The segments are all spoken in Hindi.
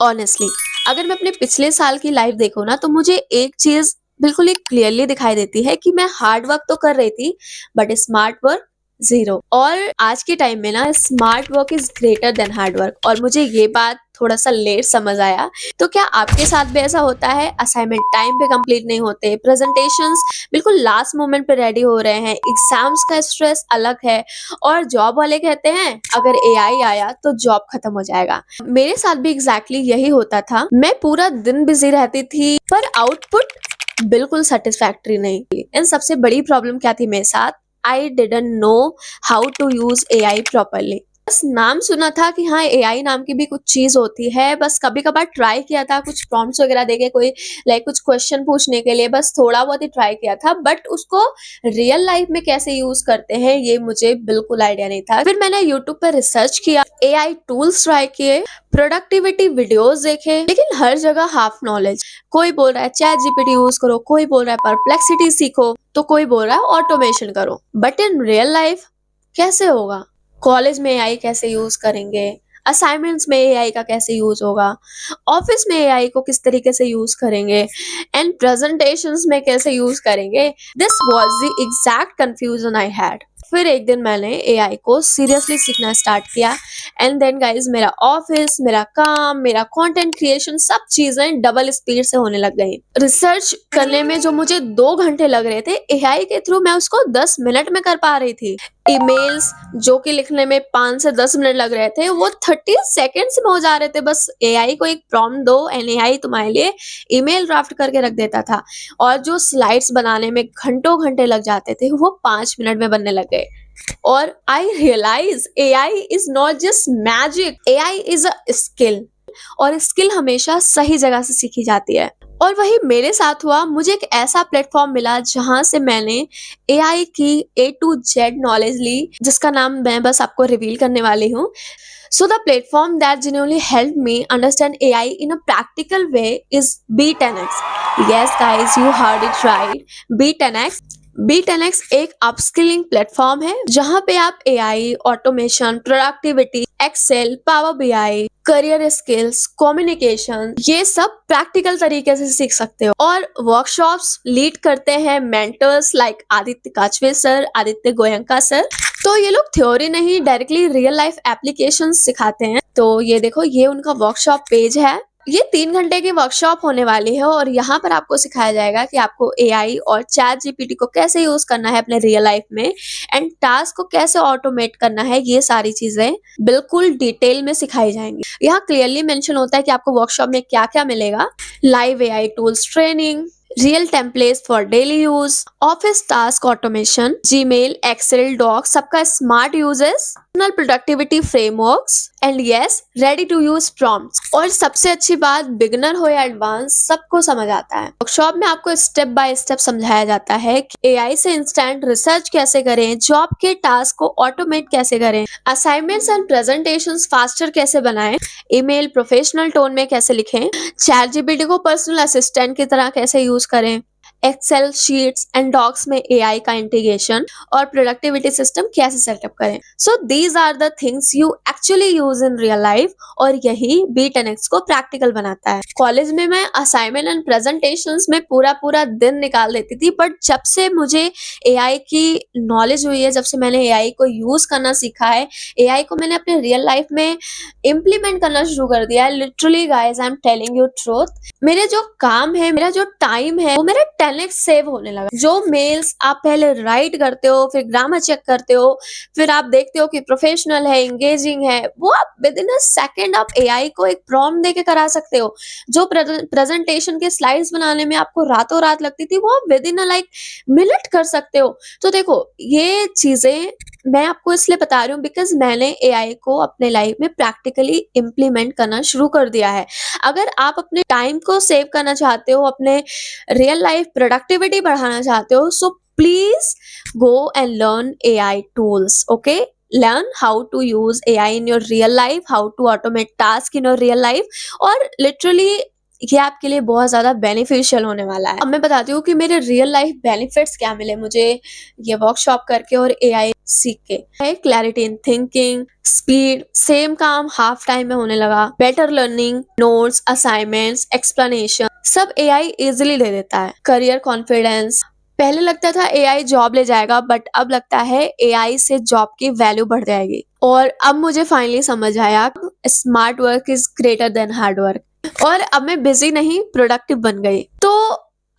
ऑनेस्टली अगर मैं अपने पिछले साल की लाइफ देखूँ ना, तो मुझे एक चीज बिल्कुल ही क्लियरली दिखाई देती है कि मैं हार्ड वर्क तो कर रही थी, बट स्मार्ट वर्क जीरो। और आज के टाइम में ना smart work is greater than hard work, और मुझे ये बात थोड़ा सा लेट समझ आया। तो क्या आपके साथ भी ऐसा होता है? असाइनमेंट टाइम पे कंप्लीट नहीं होते, प्रेजेंटेशंस बिल्कुल लास्ट मोमेंट पे रेडी हो रहे हैं, एग्जाम्स का स्ट्रेस अलग है, और जॉब वाले कहते हैं अगर एआई आया तो जॉब खत्म हो जाएगा। मेरे साथ भी एग्जैक्टली यही होता था। मैं पूरा दिन बिजी रहती थी, पर आउटपुट बिल्कुल सेटिस्फैक्टरी नहीं थी। एंड सबसे बड़ी प्रॉब्लम क्या थी मेरे साथ? I didn't know how to use AI properly. बस नाम सुना था कि हाँ एआई नाम की भी कुछ चीज होती है, बस कभी कभार ट्राई किया था कुछ प्रॉम्प्ट्स वगैरह देके, कोई लाइक कुछ क्वेश्चन पूछने के लिए, बस थोड़ा बहुत ही ट्राई किया था, बट उसको रियल लाइफ में कैसे यूज करते हैं ये मुझे बिल्कुल आइडिया नहीं था। फिर मैंने यूट्यूब पर रिसर्च किया, एआई टूल्स ट्राई किए, प्रोडक्टिविटी वीडियोस देखे, लेकिन हर जगह हाफ नॉलेज। कोई बोल रहा है चैट जीपीटी यूज करो, कोई बोल रहा है परप्लेक्सिटी सीखो, तो कोई बोल रहा है ऑटोमेशन करो। बट इन रियल लाइफ कैसे होगा? कॉलेज में एआई कैसे यूज करेंगे? असाइनमेंट्स में एआई का कैसे यूज होगा? ऑफिस में एआई को किस तरीके से यूज करेंगे? एंड प्रेजेंटेशंस में कैसे यूज करेंगे? This was the exact confusion I had. फिर एक दिन मैंने एआई को सीरियसली सीखना स्टार्ट किया, एंड देन गाइस मेरा ऑफिस, मेरा काम, मेरा कंटेंट क्रिएशन, सब चीजें डबल स्पीड से होने लग गई। रिसर्च करने में जो मुझे 2 घंटे लग रहे थे, एआई के थ्रू मैं उसको 10 मिनट में कर पा रही थी। ईमेल्स जो कि लिखने में 5 से 10 मिनट लग रहे थे, वो 30 सेकेंड्स में हो जा रहे थे। बस एआई को एक प्रॉम्प्ट दो एंड एआई तुम्हारे लिए ईमेल ड्राफ्ट करके रख देता था। और जो स्लाइड्स बनाने में घंटों घंटे लग जाते थे, वो 5 मिनट में बनने लग गए। और I realise AI is not just magic, AI is a skill, और स्किल हमेशा सही जगह से सीखी जाती है। और वही मेरे साथ हुआ। मुझे एक ऐसा प्लेटफॉर्म मिला जहां से मैंने एआई की ए टू जेड नॉलेज ली, जिसका नाम मैं बस आपको रिवील करने वाली हूँ। So the platform that genuinely helped me understand AI in a practical way is B10X. Yes guys, you heard it right. B10X B10X एक अपस्किलिंग प्लेटफॉर्म है जहां पे आप AI, automation, productivity, Excel, power BI, career skills, communication, ये सब प्रैक्टिकल तरीके से सीख सकते हो। और वर्कशॉप्स लीड करते हैं mentors like Aditya Kachwe sir, Aditya Goenka sir. तो ये लोग थ्योरी नहीं, डायरेक्टली रियल लाइफ एप्लीकेशन सिखाते हैं। तो ये देखो, ये उनका वर्कशॉप पेज है। ये 3 घंटे की वर्कशॉप होने वाली है, और यहाँ पर आपको सिखाया जाएगा कि आपको एआई और चैट जीपीटी को कैसे यूज करना है अपने रियल लाइफ में, एंड टास्क को कैसे ऑटोमेट करना है। ये सारी चीजें बिल्कुल डिटेल में सिखाई जाएंगी। यहाँ क्लियरली मेंशन होता है कि आपको वर्कशॉप में क्या क्या मिलेगा। Live AI tools training, real templates for daily use, office task automation, Gmail, Excel, Docs, सबका smart uses, productivity frameworks, and yes, ready to use prompts. और सबसे अच्छी बात, बिगिनर हो या एडवांस, सबको समझ आता है। वर्कशॉप में आपको स्टेप बाय स्टेप समझाया जाता है कि एआई से इंस्टेंट रिसर्च कैसे करें, जॉब के टास्क को ऑटोमेट कैसे करें, असाइनमेंट्स एंड प्रेजेंटेशंस फास्टर कैसे बनाएं, ईमेल प्रोफेशनल टोन में कैसे लिखें, चैट जीपीटी को पर्सनल असिस्टेंट की तरह कैसे यूज करें, एक्सेल शीट्स एंड डॉक्स में एआई का इंटीग्रेशन, और प्रोडक्टिविटी सिस्टम कैसे सेटअप करें। So these are the things you actually use in real life, और यही B10X को प्रैक्टिकल बनाता है। कॉलेज में मैं असाइनमेंट एंड प्रेजेंटेशंस में पूरा पूरा दिन निकाल देती थी, बट जब से मुझे एआई की नॉलेज हुई है, जब से मैंने एआई को यूज करना सीखा है, एआई को मैंने अपने रियल लाइफ में इम्प्लीमेंट करना शुरू कर दिया है, literally guys I am telling you truth, मेरे जो काम है, मेरा जो टाइम है, वो मेरा 10x सेव होने लगा। जो मेल्स आप पहले राइट करते हो, फिर ग्रामर चेक करते हो, फिर आप देखते हो कि प्रोफेशनल है, एंगेजिंग है, वो आप विद इन अ सेकेंड आप एआई को एक प्रॉम्प्ट देके करा सकते हो। जो प्रेजेंटेशन के स्लाइड्स बनाने में आपको रातों रात लगती थी, वो आप with in a like minute कर सकते हो। तो देखो, ये चीजें मैं आपको इसलिए बता रही हूँ बिकॉज मैंने एआई को अपने लाइफ में प्रैक्टिकली इम्प्लीमेंट करना शुरू कर दिया है। अगर आप अपने टाइम को सेव करना चाहते हो, अपने रियल लाइफ प्रोडक्टिविटी बढ़ाना चाहते हो, so please go and learn AI tools, okay? Learn how to use AI in your real life, how to automate tasks in your real life, और literally ये आपके लिए बहुत ज़्यादा बेनिफिशियल होने वाला है। अब मैं बताती हूँ कि मेरे रियल लाइफ बेनिफिट्स क्या मिले मुझे ये वर्कशॉप करके और एआई सीख के। Clarity in thinking, speed, same काम हाफ टाइम में होने लगा, better learning, notes, assignments, explanation सब एआई इजीली दे देता है। करियर कॉन्फिडेंस, पहले लगता था एआई जॉब ले जाएगा, बट अब लगता है एआई से जॉब की वैल्यू बढ़ जाएगी। और अब मुझे फाइनली समझ आया smart work is greater than hard work. और अब मैं बिजी नहीं, प्रोडक्टिव बन गई। तो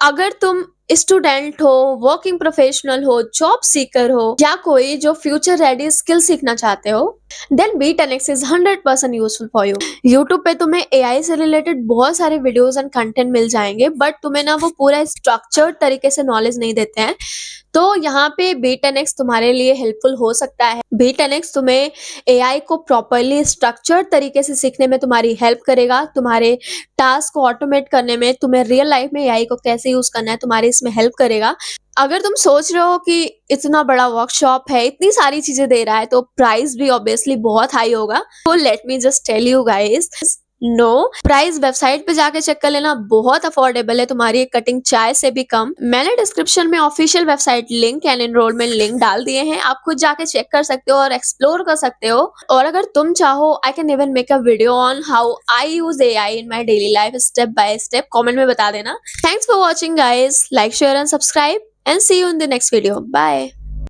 अगर तुम स्टूडेंट हो, वर्किंग प्रोफेशनल हो, जॉब सीकर हो या कोई जो फ्यूचर रेडी स्किल सीखना चाहते हो, then B10X is 100% useful for you. YouTube पे तुम्हें एआई से रिलेटेड बहुत सारे वीडियोस एंड कंटेंट मिल जाएंगे, बट तुम्हें ना वो पूरा स्ट्रक्चर्ड तरीके से नॉलेज नहीं देते हैं। तो यहाँ पे B10X तुम्हारे लिए हेल्पफुल हो सकता है। B10X तुम्हें एआई को प्रॉपरली स्ट्रक्चर्ड तरीके से सीखने में तुम्हारी हेल्प करेगा, तुम्हारे टास्क को ऑटोमेट करने में, तुम्हें रियल लाइफ में एआई को कैसे यूज करना है तुम्हारी इसमें हेल्प करेगा। अगर तुम सोच रहे हो कि इतना बड़ा वर्कशॉप है, इतनी सारी चीजें दे रहा है, तो प्राइस भी ऑब्वियसली बहुत हाई होगा। तो let me just tell you guys, no price website पे जाके चेक कर लेना, बहुत अफोर्डेबल है, तुम्हारी एक कटिंग चाय से भी कम। मैंने डिस्क्रिप्शन में official website link and enrolment link डाल दिए हैं, आप खुद जाके चेक कर सकते हो और एक्सप्लोर कर सकते हो। और अगर तुम चाहो, I can even make a video on how I use AI in my daily life step by step, comment में बता देना। Thanks for watching guys, like share and subscribe and see you in the next video. Bye.